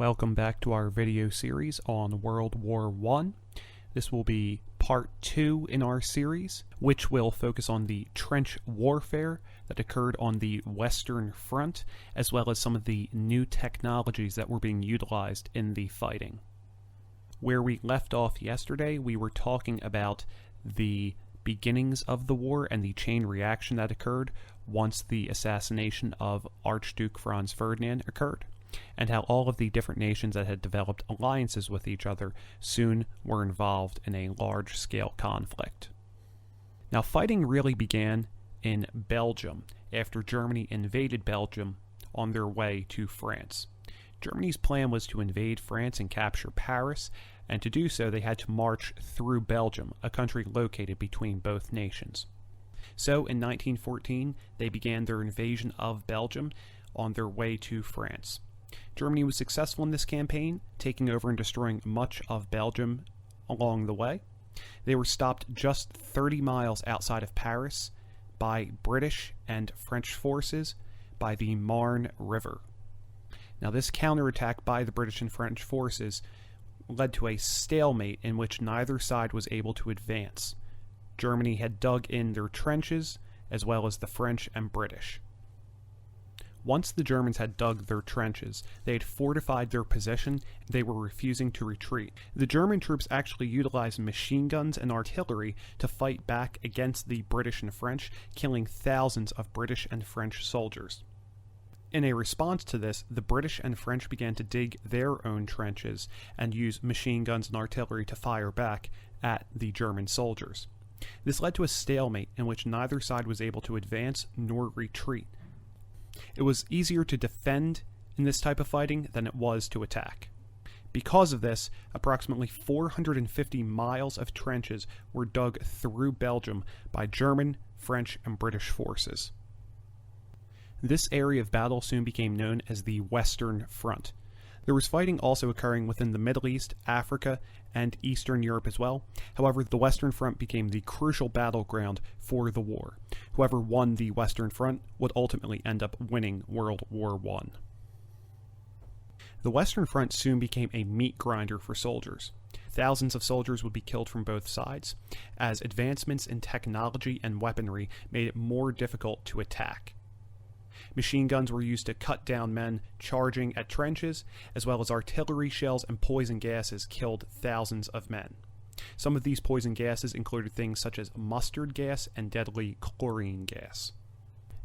Welcome back to our video series on World War I. This will be part 2 in our series, which will focus on the trench warfare that occurred on the Western Front, as well as some of the new technologies that were being utilized in the fighting. Where we left off yesterday, we were talking about the beginnings of the war and the chain reaction that occurred once the assassination of Archduke Franz Ferdinand occurred, and how all of the different nations that had developed alliances with each other soon were involved in a large-scale conflict. Now, fighting really began in Belgium after Germany invaded Belgium on their way to France. Germany's plan was to invade France and capture Paris, and to do so they had to march through Belgium, a country located between both nations. So in 1914, they began their invasion of Belgium on their way to France. Germany was successful in this campaign, taking over and destroying much of Belgium along the way. They were stopped just 30 miles outside of Paris by British and French forces by the Marne River. Now, this counterattack by the British and French forces led to a stalemate in which neither side was able to advance. Germany had dug in their trenches, as well as the French and British. Once the Germans had dug their trenches, they had fortified their position, and they were refusing to retreat. The German troops actually utilized machine guns and artillery to fight back against the British and French, killing thousands of British and French soldiers. In a response to this, the British and French began to dig their own trenches and use machine guns and artillery to fire back at the German soldiers. This led to a stalemate in which neither side was able to advance nor retreat. It was easier to defend in this type of fighting than it was to attack. Because of this, approximately 450 miles of trenches were dug through Belgium by German, French, and British forces. This area of battle soon became known as the Western Front. There was fighting also occurring within the Middle East, Africa, and Eastern Europe as well. However, the Western Front became the crucial battleground for the war. Whoever won the Western Front would ultimately end up winning World War I. The Western Front soon became a meat grinder for soldiers. Thousands of soldiers would be killed from both sides, as advancements in technology and weaponry made it more difficult to attack. Machine guns were used to cut down men charging at trenches, as well as artillery shells and poison gases killed thousands of men. Some of these poison gases included things such as mustard gas and deadly chlorine gas.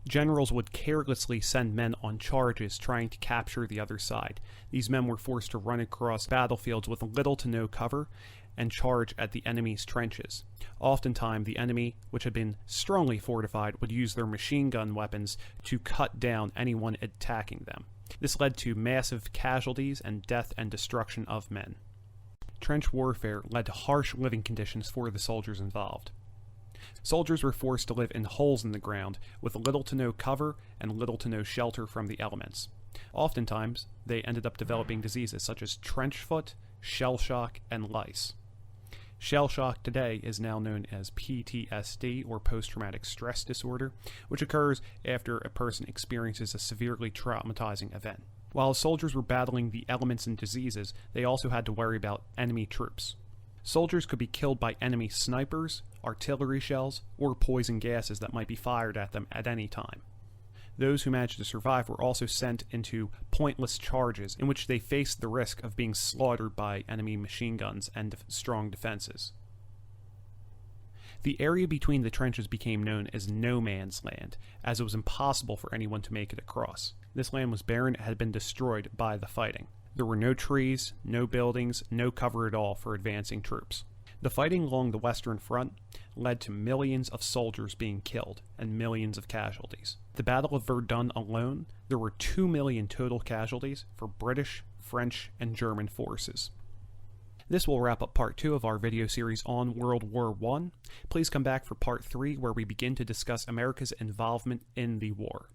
Generals would carelessly send men on charges trying to capture the other side. These men were forced to run across battlefields with little to no cover and charge at the enemy's trenches. Oftentimes, the enemy, which had been strongly fortified, would use their machine gun weapons to cut down anyone attacking them. This led to massive casualties and death and destruction of men. Trench warfare led to harsh living conditions for the soldiers involved. Soldiers were forced to live in holes in the ground with little to no cover and little to no shelter from the elements. Oftentimes, they ended up developing diseases such as trench foot, shell shock, and lice. Shell shock today is now known as PTSD, or post-traumatic stress disorder, which occurs after a person experiences a severely traumatizing event. While soldiers were battling the elements and diseases, they also had to worry about enemy troops. Soldiers could be killed by enemy snipers, artillery shells, or poison gases that might be fired at them at any time. Those who managed to survive were also sent into pointless charges in which they faced the risk of being slaughtered by enemy machine guns and strong defenses. The area between the trenches became known as no man's land, as it was impossible for anyone to make it across. This land was barren and had been destroyed by the fighting. There were no trees, no buildings, no cover at all for advancing troops. The fighting along the Western Front led to millions of soldiers being killed and millions of casualties. The Battle of Verdun alone, there were 2 million total casualties for British, French, and German forces. This will wrap up part 2 of our video series on World War I. Please come back for part 3, where we begin to discuss America's involvement in the war.